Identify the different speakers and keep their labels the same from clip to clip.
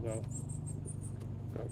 Speaker 1: Go. Go.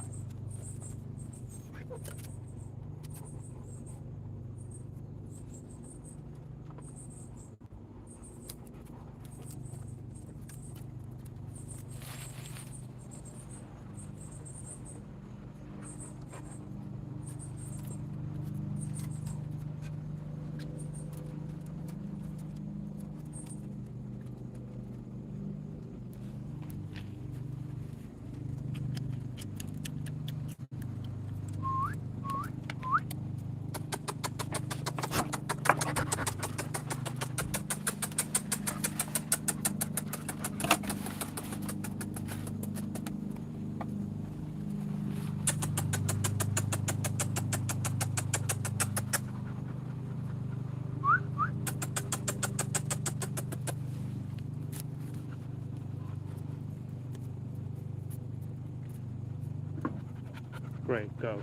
Speaker 1: Great. Go.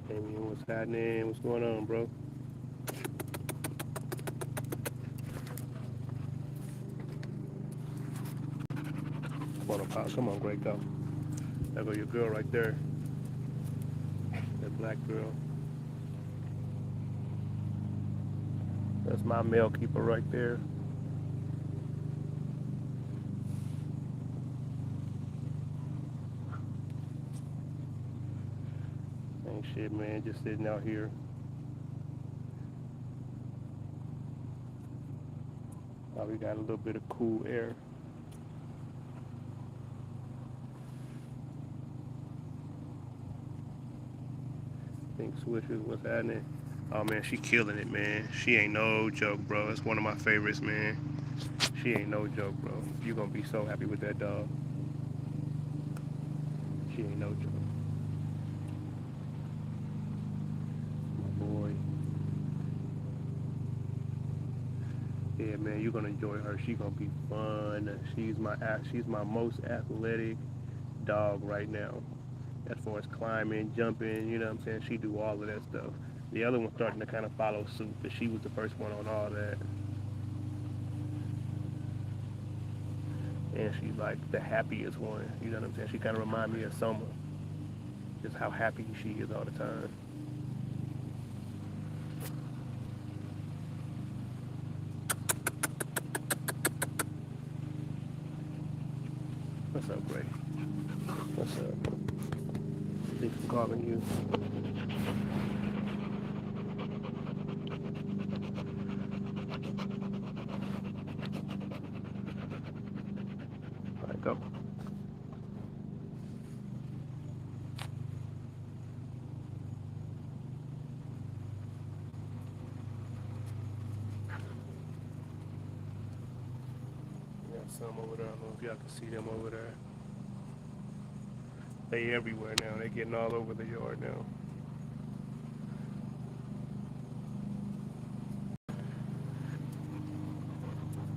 Speaker 1: Damien, what's happening? What's going on, bro? Come on, pop. Come on, great. Go. There go your girl right there. That black girl. That's my male keeper right there. Ain't shit, man. Just sitting out here. We got a little bit of cool air. Think Swishes, what's happening? Oh man, she killing it, man. She ain't no joke, bro. It's one of my favorites, man. She ain't no joke, bro. You gonna be so happy with that dog. She ain't no joke. My boy. Yeah, man, you're gonna enjoy her. She gonna be fun. She's my most athletic dog right now. As far as climbing, jumping, you know what I'm saying? She do all of that stuff. The other one's starting to kind of follow suit, but she was the first one on all that. And she's like the happiest one. You know what I'm saying? She kind of reminds me of Summer, just how happy she is all the time. What's up, Ray? What's up? Thanks for calling you. All right, go. Got some over there. I don't know if y'all can see them over there. They everywhere now. They getting all over the yard now.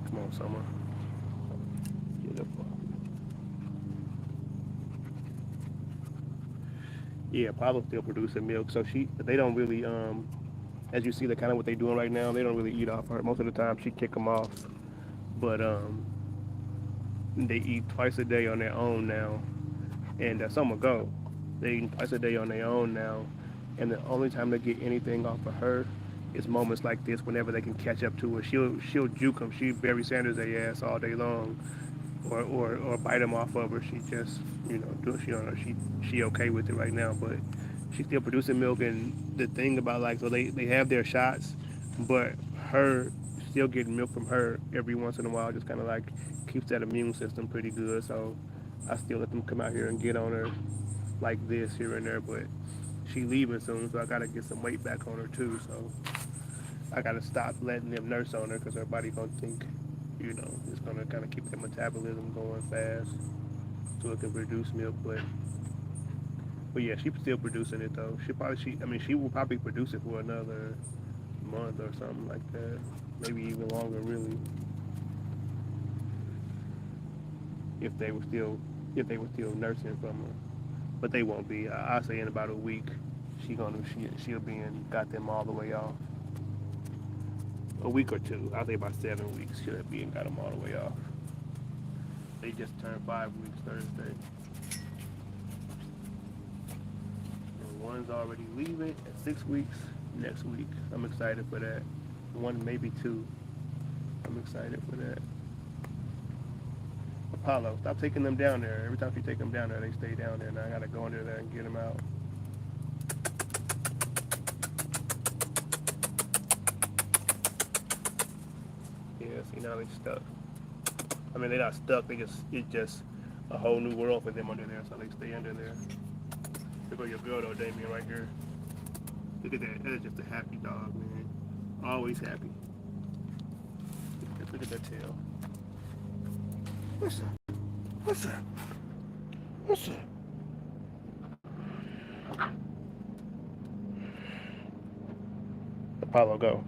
Speaker 1: Come on, Summer. Get up. Yeah, Apollo's still producing milk, so they don't really as you see the kind of what they doing right now, they don't really eat off her. Most of the time she kick them off, but they eat twice a day on their own now, and some will go. They eat twice a day on their own now, and the only time they get anything off of her is moments like this whenever they can catch up to her. She'll juke them. She Barry Sanders their ass all day long, or bite them off of her. She just do she on her. She okay with it right now, but she's still producing milk. And the thing about like so they have their shots, but her still getting milk from her every once in a while just kind of like keeps that immune system pretty good. So I still let them come out here and get on her like this here and there, but she leaving soon, so I gotta get some weight back on her too. So I gotta stop letting them nurse on her because her body gonna think, it's gonna kind of keep their metabolism going fast so it can produce milk. But yeah, she's still producing it though. She will probably produce it for another month or something like that, maybe even longer really, if they were still if they were still nursing from her. But they won't be. I say in about a week, she'll be in, got them all the way off. A week or two. I'll say about 7 weeks. She'll be and got them all the way off. They just turned 5 weeks Thursday. And one's already leaving at 6 weeks next week. I'm excited for that. One, maybe two. I'm excited for that. Apollo, stop taking them down there. Every time you take them down there, they stay down there. Now I gotta go under there and get them out. Yeah, see, now they stuck. I mean, they're not stuck. It's just a whole new world for them under there, so they stay under there. Look at your girl though, Damien, right here. Look at that. That is just a happy dog, man. Always happy. Look at that tail. What's up? What's up? What's up? Apollo, go.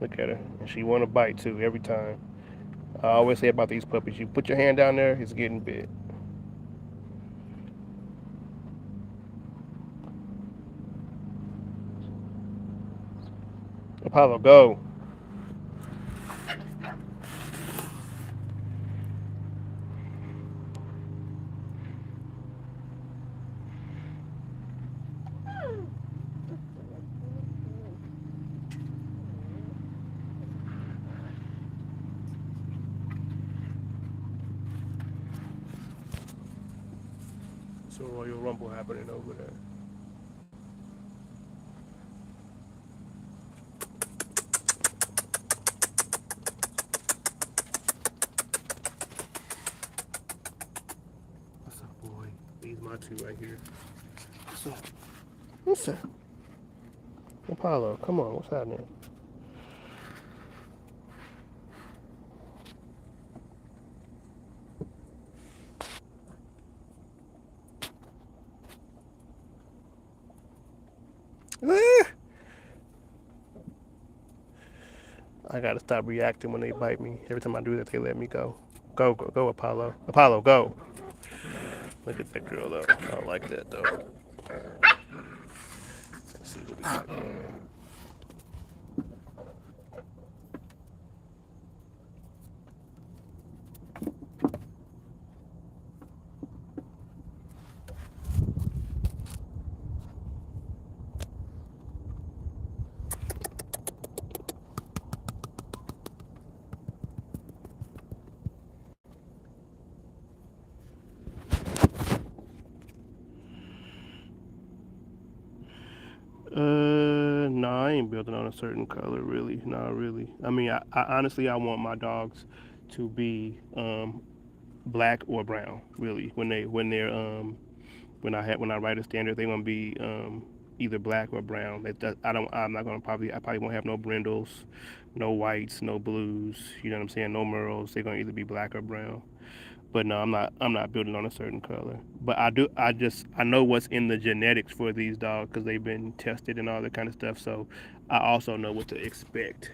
Speaker 1: Look at her. And she want to bite too every time. I always say about these puppies, you put your hand down there, it's getting bit. Apollo, go. So Royal Rumble happening over there. What's up, boy? These my two right here. What's up? What's up? Apollo, come on, what's happening? I gotta stop reacting when they bite me. Every time I do that, they let me go. Go, go, go, Apollo. Apollo, go. Look at that girl, though. I don't like that, though. Let's see what we got going. No, I ain't building on a certain color, really. Not really. I mean, I honestly, I want my dogs to be black or brown. Really, when when I write a standard, they want to be either black or brown. I'm not gonna I probably won't have no brindles, no whites, no blues. You know what I'm saying? No merles. They're gonna either be black or brown. But no, I'm not building on a certain color. But I know what's in the genetics for these dogs because they've been tested and all that kind of stuff. So I also know what to expect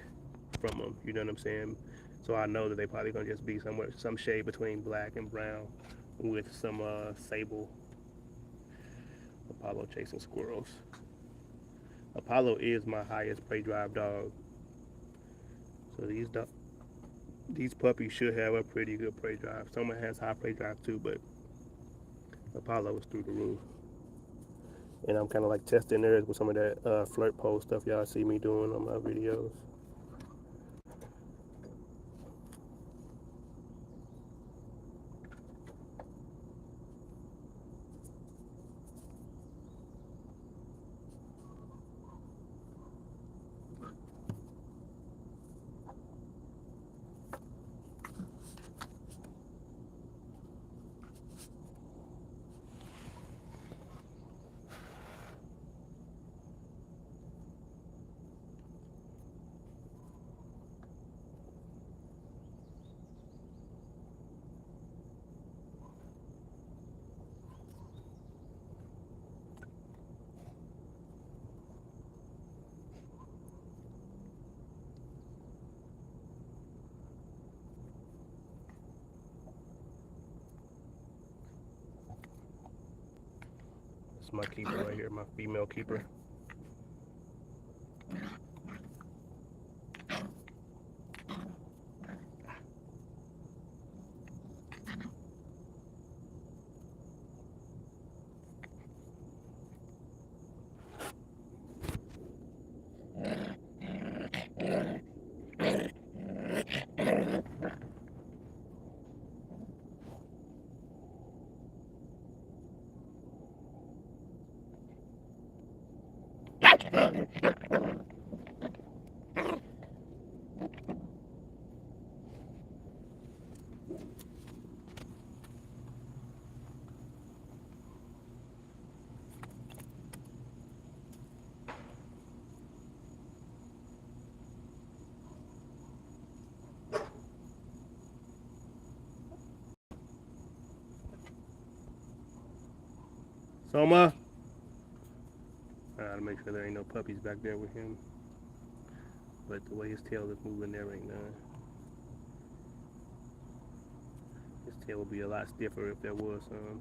Speaker 1: from them. You know what I'm saying? So I know that they probably gonna just be somewhere, some shade between black and brown, with some sable. Apollo chasing squirrels. Apollo is my highest prey drive dog. So these puppies should have a pretty good prey drive. Someone has high prey drive too, but Apollo is through the roof. And I'm kind of like testing theirs with some of that flirt pole stuff y'all see me doing on my videos. my keeper right here, my female keeper. Soma. I gotta make sure there ain't no puppies back there with him. But the way his tail is moving, there ain't none. His tail would be a lot stiffer if there was some.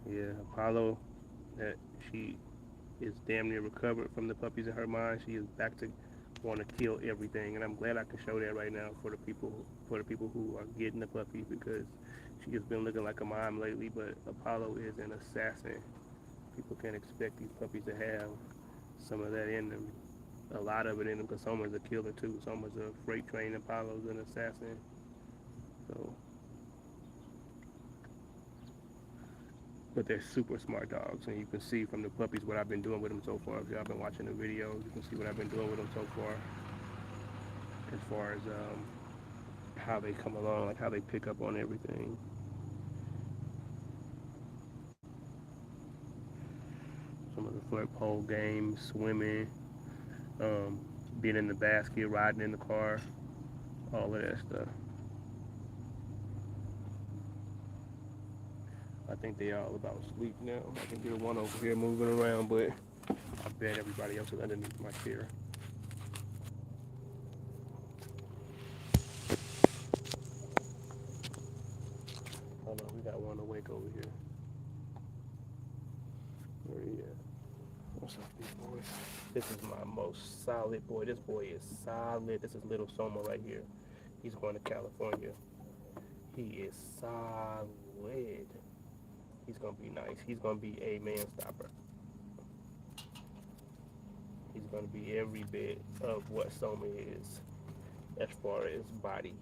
Speaker 1: Yeah, Apollo, that she is damn near recovered from the puppies in her mind. She is back to want to kill everything, and I'm glad I can show that right now for the people who are getting the puppies, because she has been looking like a mom lately. But Apollo is an assassin. People can't expect these puppies to have some of that in them, a lot of it in them, because someone's a killer too. Someone's a freight train. Apollo's an assassin. So, but they're super smart dogs, and you can see from the puppies what I've been doing with them so far. If y'all been watching the videos, you can see what I've been doing with them so far as how they come along, like how they pick up on everything. Some of the flirt pole games, swimming, being in the basket, riding in the car, all of that stuff. I think they all about sleep now. I can hear one over here moving around, but I bet everybody else is underneath my chair. Hold on, we got one awake over here. Where he at? What's up, big boy? This is my most solid boy. This boy is solid. This is little Soma right here. He's going to California. He is solid. He's going to be nice. He's going to be a man stopper. He's going to be every bit of what Soma is as far as body.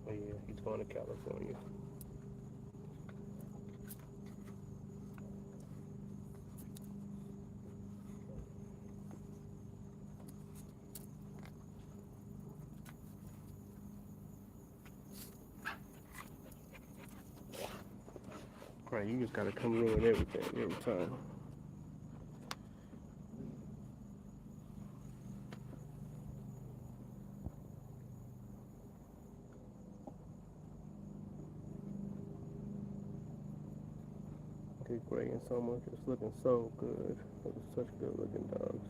Speaker 1: Oh yeah, he's going to California. Right, you just gotta come ruin everything every time. Okay, Gray and Soma just looking so good. Those are such good looking dogs.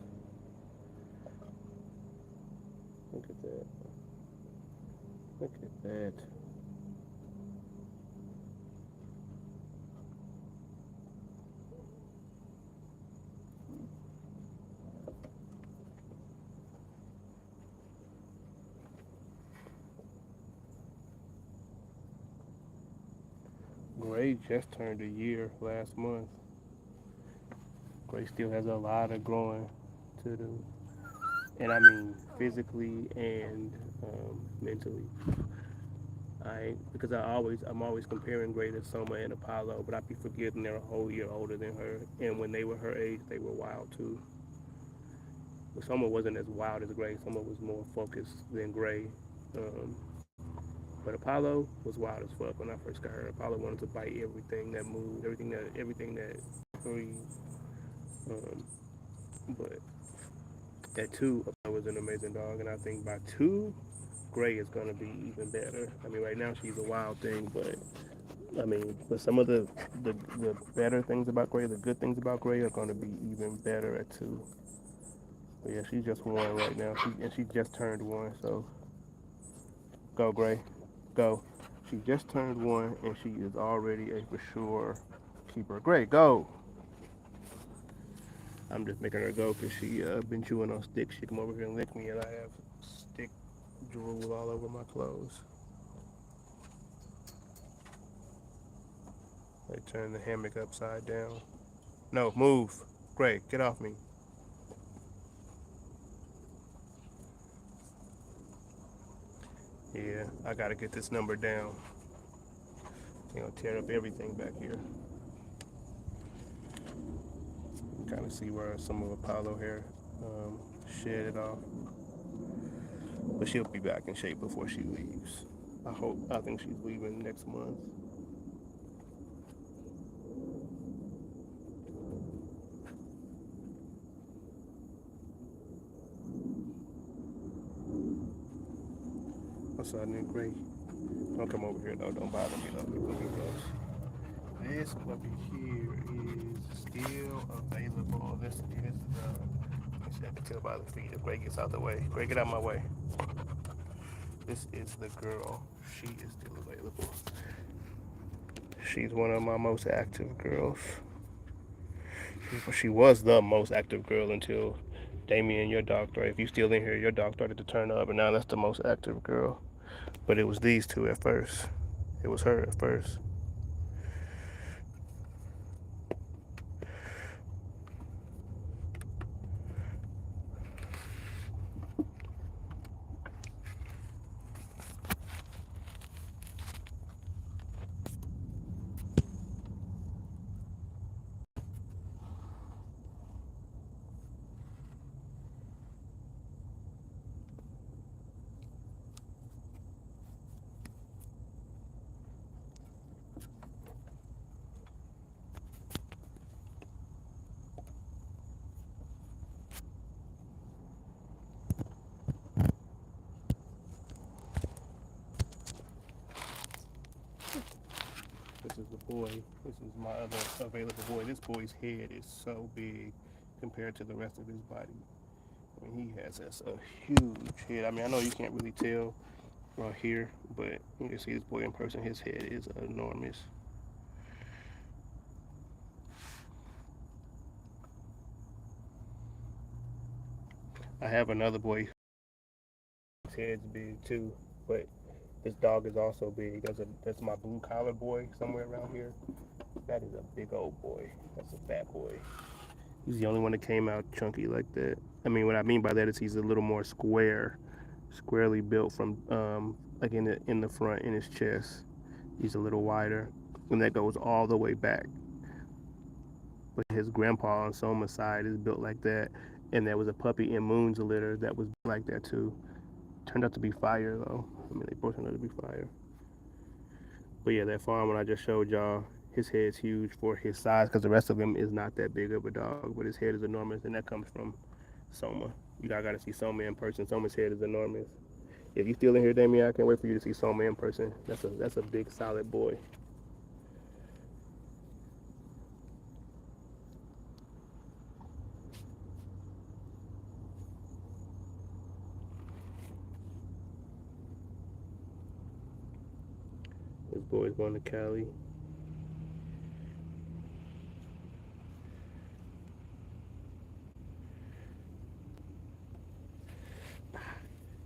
Speaker 1: Look at that. Look at that. Gray just turned a year last month. Gray still has a lot of growing to do, and I mean physically and mentally. Because I'm always comparing Gray to Soma and Apollo, but I be forgetting they're a whole year older than her. And when they were her age, they were wild too. But Soma wasn't as wild as Gray. Soma was more focused than Gray. Um, but Apollo was wild as fuck when I first got her. Apollo wanted to bite everything that moved, everything that breathed. But at 2, Apollo was an amazing dog, and I think by 2, Gray is going to be even better. I mean, right now she's a wild thing, but I mean, but some of the better things about Gray, the good things about Gray are going to be even better at 2. But yeah, she's just 1 right now. She just turned 1, so go Gray, go. She just turned 1, and she is already a for sure keeper. Gray, go. I'm just making her go because she been chewing on sticks. She come over here and lick me, and I have stick drool all over my clothes. I turn the hammock upside down. No, move. Gray, get off me. Yeah, I gotta get this number down. You know, tear up everything back here. Kind of see where some of Apollo hair shed it off. But she'll be back in shape before she leaves. I think she's leaving next month. What's up, new Gray? Don't come over here though. Don't bother me though. Keep looking close. This puppy here is still available. This is I can tell by the feet. If Gray gets out the way, Gray, get out my way. This is the girl. She is still available. She's one of my most active girls. She was the most active girl until Damien, your dog, if you still in here, your dog started to turn up, and now that's the most active girl. But it was these two at first. It was her at first. This is the boy. This is my other available boy. This boy's head is so big compared to the rest of his body. I mean, he has a huge head. I mean, I know you can't really tell right here, but you can see this boy in person. His head is enormous. I have another boy. His head's big too, but this dog is also big. That's my blue collar boy somewhere around here. That is a big old boy. That's a fat boy. He's the only one that came out chunky like that. I mean, what I mean by that is he's a little more squarely built from like in the front in his chest. He's a little wider, and that goes all the way back. But his grandpa on Soma's side is built like that, and there was a puppy in Moon's litter that was like that too. Turned out to be fire though. I mean, they both turned out to be fire. But yeah, that farm when I just showed y'all, his head's huge for his size because the rest of him is not that big of a dog, but his head is enormous, and that comes from Soma. You guys got to see Soma in person. Soma's head is enormous. If you still in here, Damien, I can't wait for you to see Soma in person. That's a big, solid boy. This boy's going to Cali.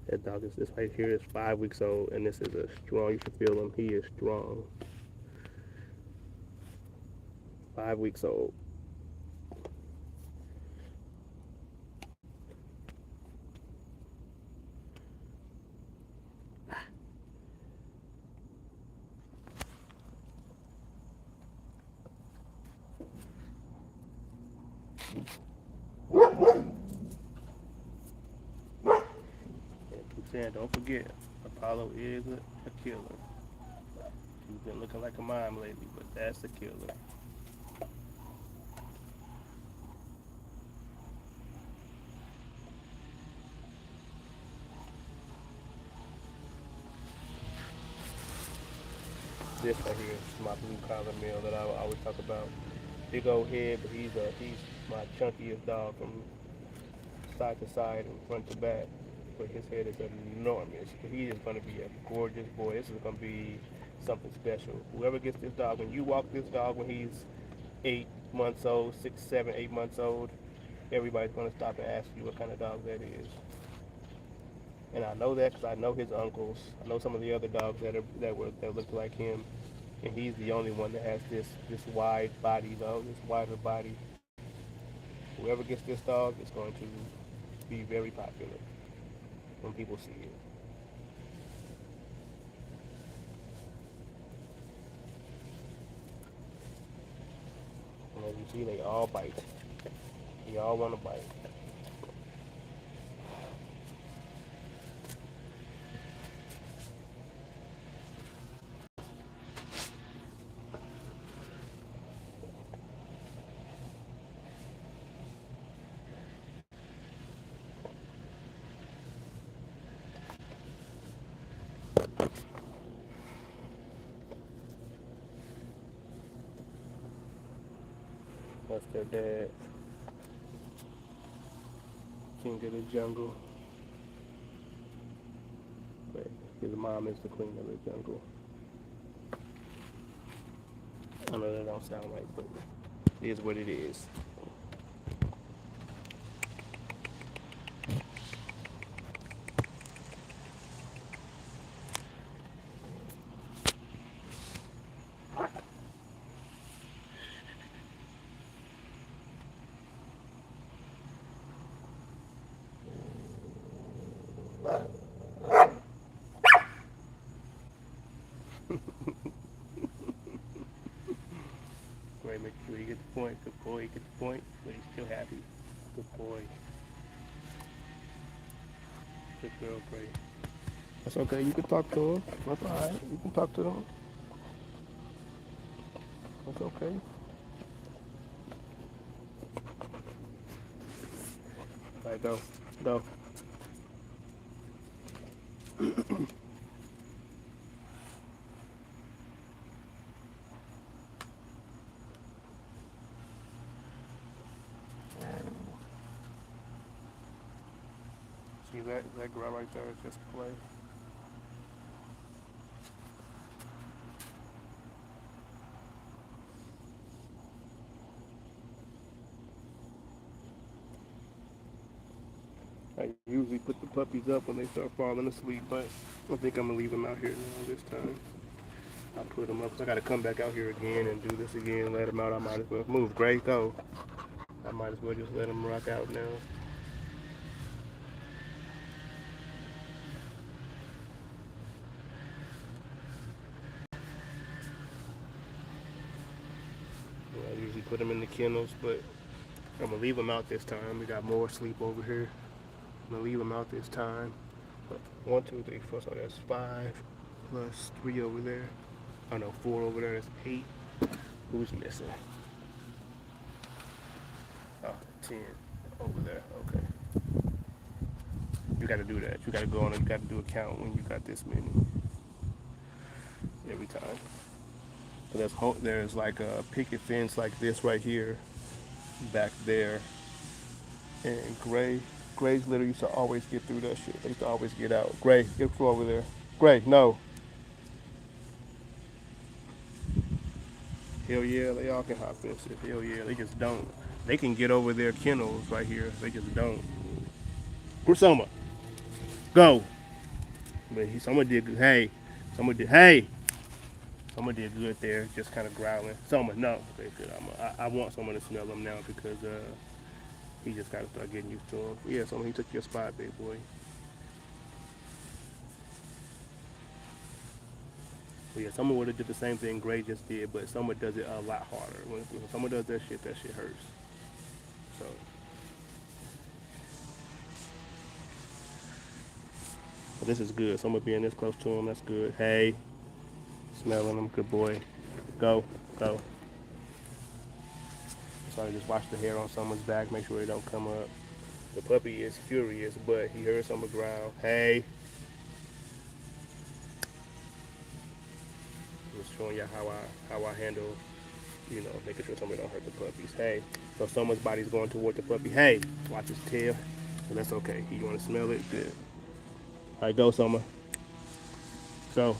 Speaker 1: That dog is this right here is 5 weeks old, and this is a strong. You can feel him. He is strong. 5 weeks old. Saying, don't forget, Apollo is a killer. He's been looking like a mime lately, but that's a killer. This right here is my blue collar male that I always talk about. Big old head, but he's my chunkiest dog from side to side and front to back. But his head is enormous. But he is going to be a gorgeous boy. This is going to be something special. Whoever gets this dog, when you walk this dog when he's 8 months old, 6, 7, 8 months old, everybody's going to stop and ask you what kind of dog that is. And I know that because I know his uncles. I know some of the other dogs that look like him, and he's the only one that has this wide body though, this wider body. Whoever gets this dog is going to be very popular when people see it. And as you see, they all bite. They all want to bite. That's their dad, king of the jungle. But his mom is the queen of the jungle. I know that don't sound right, but it is what it is. Right, make sure you get the point. Good boy, get the point, but he's still happy. Good boy. Good girl, Gray. That's okay. You can talk to him. That's all right. You can talk to him. That's okay. All right, go. Go. See that girl right there is just play. I usually put the puppies up when they start falling asleep, but I think I'm gonna leave them out here now this time. I'll put them up because I gotta come back out here again and do this again, let them out. I might as well move. Gray, go. I might as well just let them rock out now. I usually put them in the kennels, but I'm gonna leave them out this time. We got more sleep over here. I'm gonna leave them out this time. But 1, 2, 3, 4. So that's 5 plus 3 over there. Oh no, 4 over there. That's 8. Who's missing? Oh, 10 over there. Okay. You got to do that. You got to go on. You got to do a count when you got this many every time. So there's like a picket fence like this right here, back there, and Gray's literally used to always get through that shit. They used to always get out. Gray, get through over there. Gray, no. Hell yeah, they all can hop fence it. Hell yeah, they just don't. They can get over their kennels right here. They just don't. Summer, go. But someone did good. Hey, someone did good there. Just kind of growling. Someone, no. Okay, good. I want someone to smell them now because he just got to start getting used to them. Yeah, someone, he took your spot, big boy. But yeah, someone would have did the same thing Gray just did, but someone does it a lot harder. When someone does that shit hurts. So. But this is good. Someone being this close to him, that's good. Hey, smelling him, good boy. Go, go. So I just watch the hair on someone's back, make sure they don't come up. The puppy is furious, but he heard someone growl. Hey. Just showing you how I handle, making sure somebody don't hurt the puppies. Hey, so someone's body's going toward the puppy. Hey, watch his tail. So that's okay. You want to smell it? Good. All right, go, Summer. Go.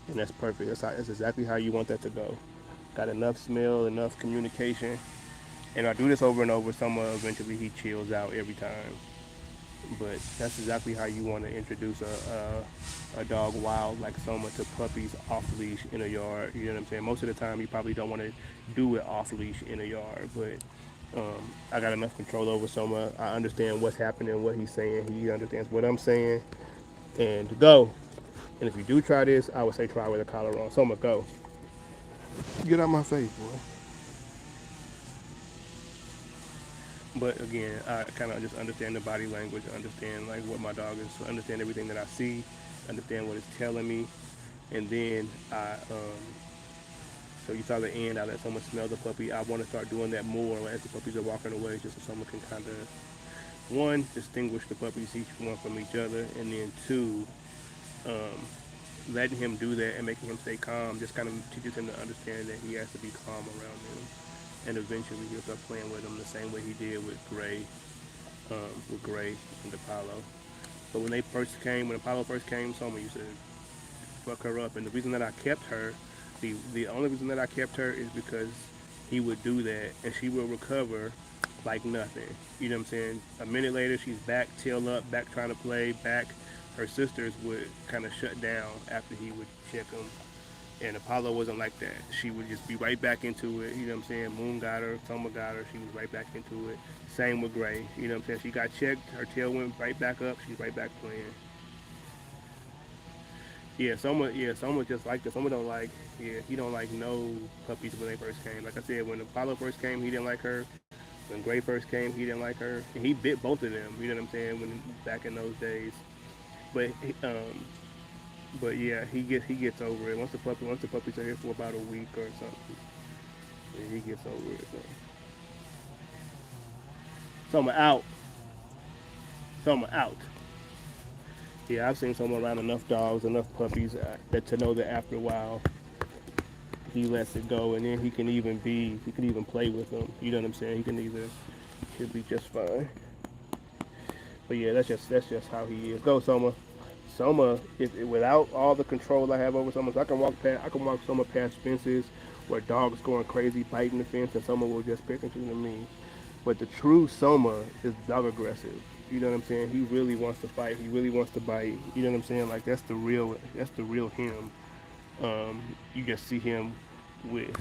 Speaker 1: And that's perfect. That's exactly how you want that to go. Got enough smell, enough communication. And I do this over and over. Summer eventually he chills out every time. But that's exactly how you want to introduce a dog wild like Soma to puppies off leash in a yard. You know what I'm saying? Most of the time, you probably don't want to do it off leash in a yard, but I got enough control over Soma. I understand what's happening, what he's saying. He understands what I'm saying, and to go. And if you do try this, I would say try with a collar on. Soma, go. Get out my face, boy. But again, I kind of just understand the body language, understand like what my dog is, understand everything that I see, understand what it's telling me, and then so you saw the end. I let someone smell the puppy. I want to start doing that more as the puppies are walking away, just so someone can kind of one distinguish the puppies each one from each other, and then two, um, letting him do that and making him stay calm just kind of teaches him to understand that he has to be calm around them. And eventually he'll start playing with them the same way he did with Gray and Apollo. But when Apollo first came, Soma used to fuck her up. And the reason that I kept her, the only reason that I kept her is because he would do that and she would recover like nothing. You know what I'm saying? A minute later, she's back, tail up, back trying to play, back. Her sisters would kind of shut down after he would check them. And Apollo wasn't like that. She would just be right back into it. You know what I'm saying? Moon got her, Soma got her. She was right back into it. Same with Gray. You know what I'm saying? She got checked. Her tail went right back up. She's right back playing. Soma just like this. Soma don't like, he don't like no puppies when they first came. Like I said, when Apollo first came, he didn't like her. When Gray first came, he didn't like her. And he bit both of them. You know what I'm saying? When back in those days. But yeah, he gets over it. Once the puppies are here for about a week or something, yeah, he gets over it. So. Soma out. Soma out. Yeah, I've seen Soma around enough dogs, enough puppies that to know that after a while he lets it go, and then he can even play with them. You know what I'm saying? He'll be just fine. But yeah, that's just how he is. Go, Soma. Soma, if without all the control I have over Soma, so I can walk Soma past fences where dogs going crazy biting the fence, and Soma will just pay attention to me. But the true Soma is dog aggressive. You know what I'm saying? He really wants to fight. He really wants to bite. You know what I'm saying? Like that's the real him. You just see him with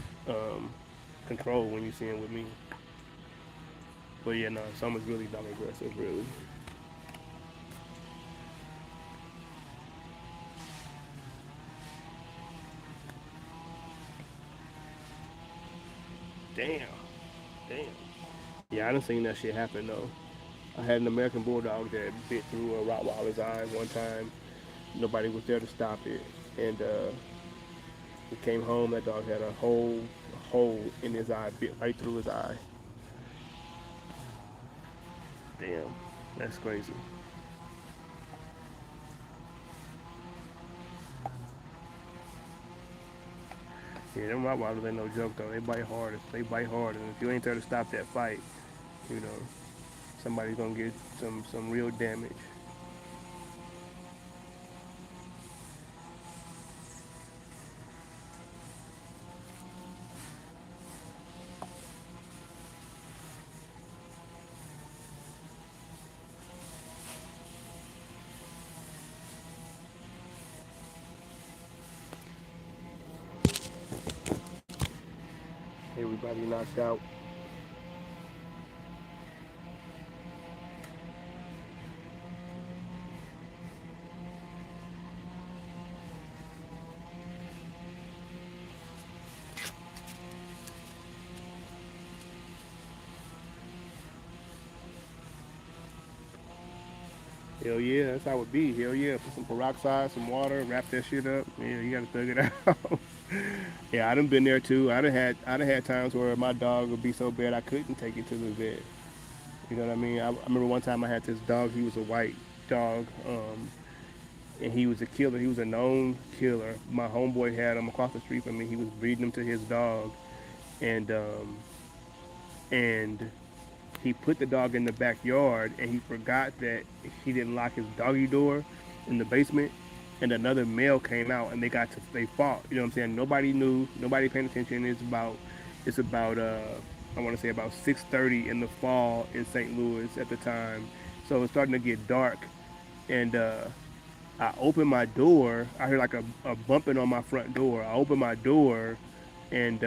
Speaker 1: control when you see him with me. But yeah, no, Soma's really dog aggressive, really. Damn, damn. Yeah, I done seen that shit happen though. I had an American Bulldog that bit through a Rottweiler's eye one time. Nobody was there to stop it, and he came home. That dog had a whole hole in his eye, bit right through his eye. Damn, that's crazy. Yeah, them Rottweilers ain't no joke though. They bite hard. They bite hard, and if you ain't there to stop that fight, you know, somebody's gonna get some real damage. Everybody knocked out. Hell yeah, that's how it be. Hell yeah, put some peroxide, some water, wrap that shit up. Yeah, you gotta thug it out. Yeah, I done been there too. I done had times where my dog would be so bad I couldn't take it to the vet. You know what I mean? I remember one time I had this dog. He was a white dog, and he was a killer. He was a known killer. My homeboy had him across the street from me. He was breeding him to his dog, and and he put the dog in the backyard, and he forgot that he didn't lock his doggy door in the basement. And another male came out, and they fought. You know what I'm saying? Nobody knew. Nobody paying attention. It's about I want to say about 6:30 in the fall in St. Louis at the time. So it's starting to get dark, and I open my door. I hear like a bumping on my front door. I open my door, and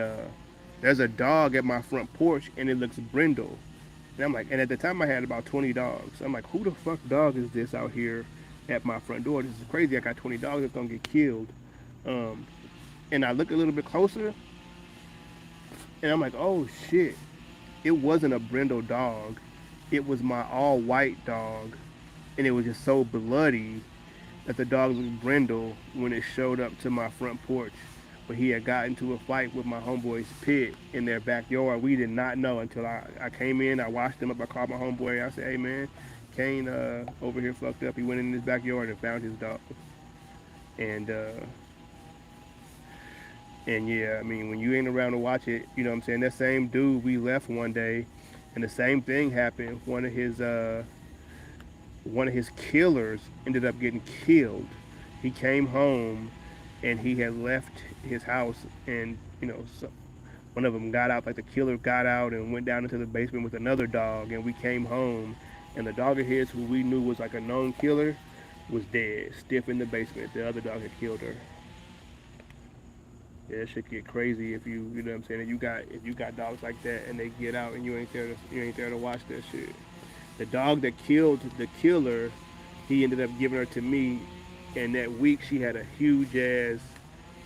Speaker 1: there's a dog at my front porch, and it looks brindle. And I'm like, and at the time I had about 20 dogs. I'm like, who the fuck dog is this out here at my front door? This is crazy. I got 20 dogs that's gonna get killed. Um, and I look a little bit closer, and I'm like, oh shit, it wasn't a brindle dog. It was my all white dog, and it was just so bloody that the dog was brindle when it showed up to my front porch. But he had gotten into a fight with my homeboy's pit in their backyard. We did not know until I came in. I washed him up. I called my homeboy. I said, hey man, Kane over here fucked up. He went in his backyard and found his dog. And and yeah, I mean, when you ain't around to watch it, you know what I'm saying? That same dude, we left one day, and the same thing happened. One of his killers ended up getting killed. He came home, and he had left his house, and one of them got out, like the killer got out and went down into the basement with another dog, and we came home, and the dog of his, who we knew was like a known killer, was dead, stiff in the basement. The other dog had killed her. Yeah, that shit get crazy if you know what I'm saying. If you got dogs like that and they get out and you ain't there to watch that shit. The dog that killed the killer, he ended up giving her to me, and that week she had a huge ass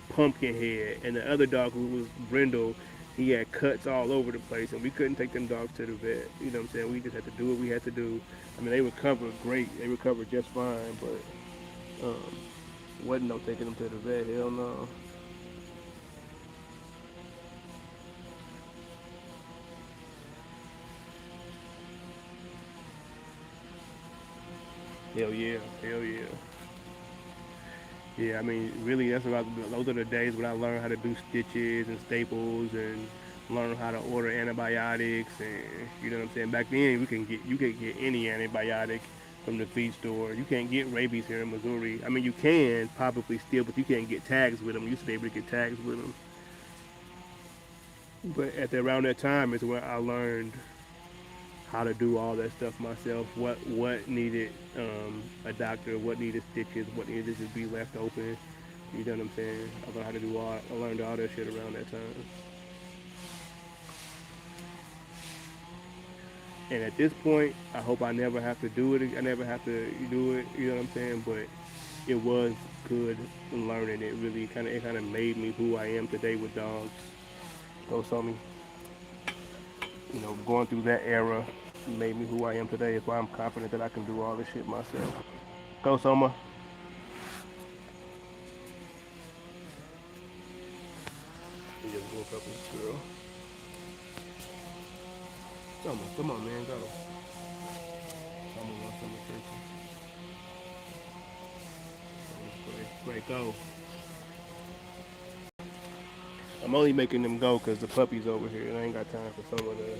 Speaker 1: pumpkin head, and the other dog, who was brindle, he had cuts all over the place, and we couldn't take them dogs to the vet. You know what I'm saying? We just had to do what we had to do. I mean, they recovered great. They recovered just fine, but wasn't no taking them to the vet. Hell no. Hell yeah. Hell yeah. Yeah, I mean, really, those are the days when I learned how to do stitches and staples and learn how to order antibiotics, and you know what I'm saying. Back then, you could get any antibiotic from the feed store. You can't get rabies here in Missouri. I mean, you can probably still, but you can't get tags with them. You used to be able to get tags with them. But around that time is when I learned how to do all that stuff myself. What needed a doctor, what needed stitches, what needed to be left open. You know what I'm saying? I learned all that shit around that time. And at this point, I hope I never have to do it. I never have to do it. You know what I'm saying? But it was good learning. It kind of made me who I am today with dogs. Go saw me. Going through that era made me who I am today. It's why I'm confident that I can do all this shit myself. Go, Soma. He just woke up his girl. Soma, come on, man, go. Soma wants some attention. Great, go. I'm only making them go because the puppy's over here, and I ain't got time for Soma to,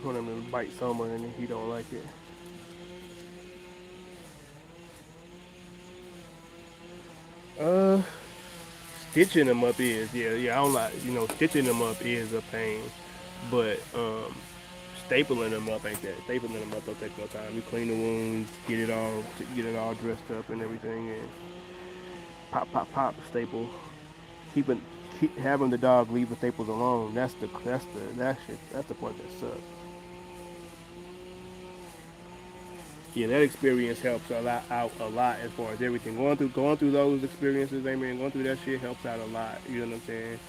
Speaker 1: want him to bite Soma, and he don't like it. Uh, Stitching them up is, yeah, I don't like, stitching them up is a pain, but stapling them up ain't that. Stapling them up don't take no time. You clean the wounds, get it all dressed up and everything, and pop, staple. Keeping keep having the dog leave the staples alone. That's the part that sucks. Yeah, that experience helps a lot as far as everything. Going through those experiences, amen. Going through that shit helps out a lot. You know what I'm saying?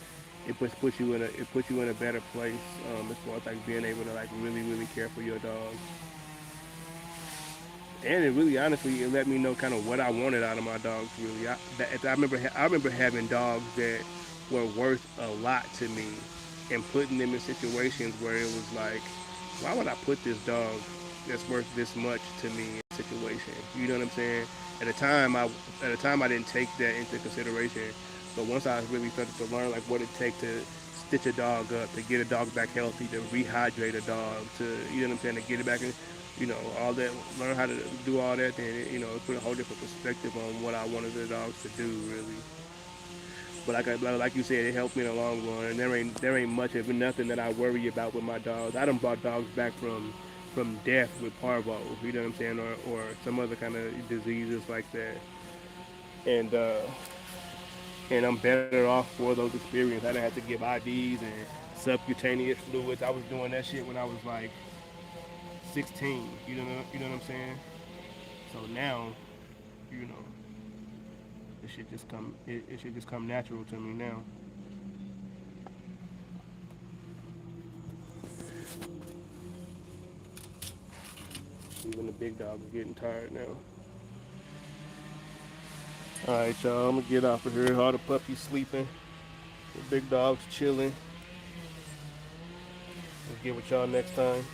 Speaker 1: It puts you in a better place as far as like being able to like really really care for your dog. And it really honestly it let me know kind of what I wanted out of my dogs. Really, I remember having dogs that were worth a lot to me, and putting them in situations where it was like, why would I put this dog that's worth this much to me in situation. You know what I'm saying? At the time I didn't take that into consideration. But once I really started to learn like what it takes to stitch a dog up, to get a dog back healthy, to rehydrate a dog, to you know what I'm saying, to get it back in, all that, learn how to do all that, then it put a whole different perspective on what I wanted the dogs to do really. But like you said, it helped me in the long run. And there ain't much of nothing that I worry about with my dogs. I done brought dogs back from death with parvo. You know what I'm saying, or some other kind of diseases like that. And I'm better off for those experiences. I didn't have to give IVs and subcutaneous fluids. I was doing that shit when I was like 16. You know what I'm saying? So now, you know, it should just come natural to me now. Even the big dogs are getting tired now. All right, y'all. I'm gonna get off of here. All the puppies sleeping. The big dogs chilling. We'll get with y'all next time.